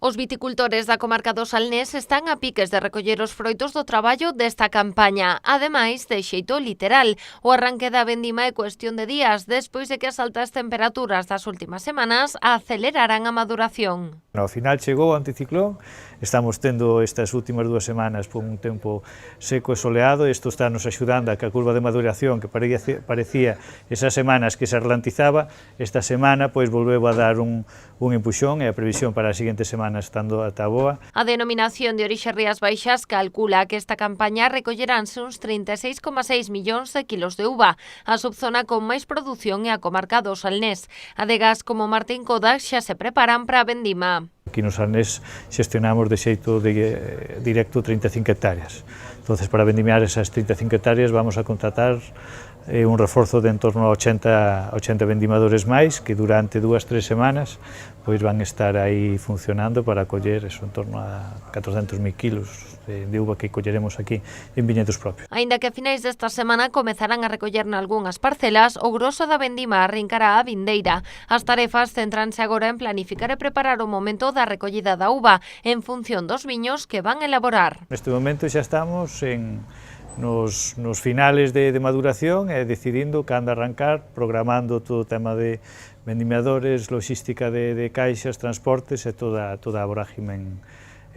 Os viticultores da comarca do Salnés están a piques de recoller os froitos do traballo desta campaña. Ademais, de xeito literal, o arranque da vendima é cuestión de días despois de que as altas temperaturas das últimas semanas aceleraran a maduración. Ao final chegou o anticiclón, estamos tendo estas últimas 2 semanas por un tempo seco e soleado, isto está nos axudando a que a curva de maduración que parecía esas semanas que se ralentizaba, esta semana pois volveu a dar un empuxón e a previsión para a seguinte semana estando ata boa. A denominación de orixe Rías Baixas calcula que esta campaña recolleranse uns 36,6 millóns de kilos de uva. A subzona con máis produción é a comarca do Salnés. Adegas como Martín Kodak xa se preparan para a vendima. Aquí no Salnés xestionamos de xeito directo 35 hectáreas. Entonces, para vendimiar esas 35 hectáreas vamos a contratar un reforzo de en torno a 80 vendimadores máis que durante 2-3 semanas pois van estar aí funcionando para coller en torno a 400.000 kilos de uva que colleremos aquí en viñedos propios. Aínda que a finais desta semana comezarán a recoller nalgunhas parcelas, o groso da vendima arrincará a vindeira. As tarefas centranse agora en planificar e preparar o momento da recollida da uva en función dos viños que van elaborar. Neste momento xa estamos nos finales de maduración e decidindo cando arrancar, programando todo o tema de vendimiadores, logística de caixas, transportes e toda a vorágime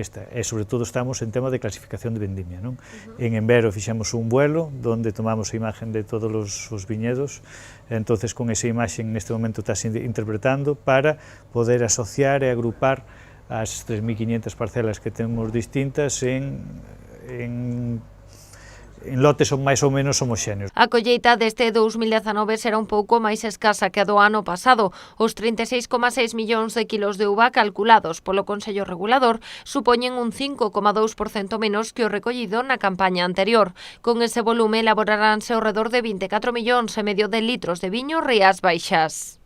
esta. E sobre todo estamos en tema de clasificación de vendimia, non? En Envero fixemos un vuelo onde tomamos a imagen de todos os viñedos, entonces con esa imagen neste momento está interpretando para poder asociar e agrupar as 3.500 parcelas que temos distintas en lotes son máis ou menos homoxéneos. A colleita deste 2019 será un pouco máis escasa que a do ano pasado. Os 36,6 millóns de kilos de uva calculados polo Consello Regulador supoñen un 5,2% menos que o recollido na campaña anterior. Con ese volume elaboraránse ao redor de 24,5 millóns de litros de viño Rías Baixas.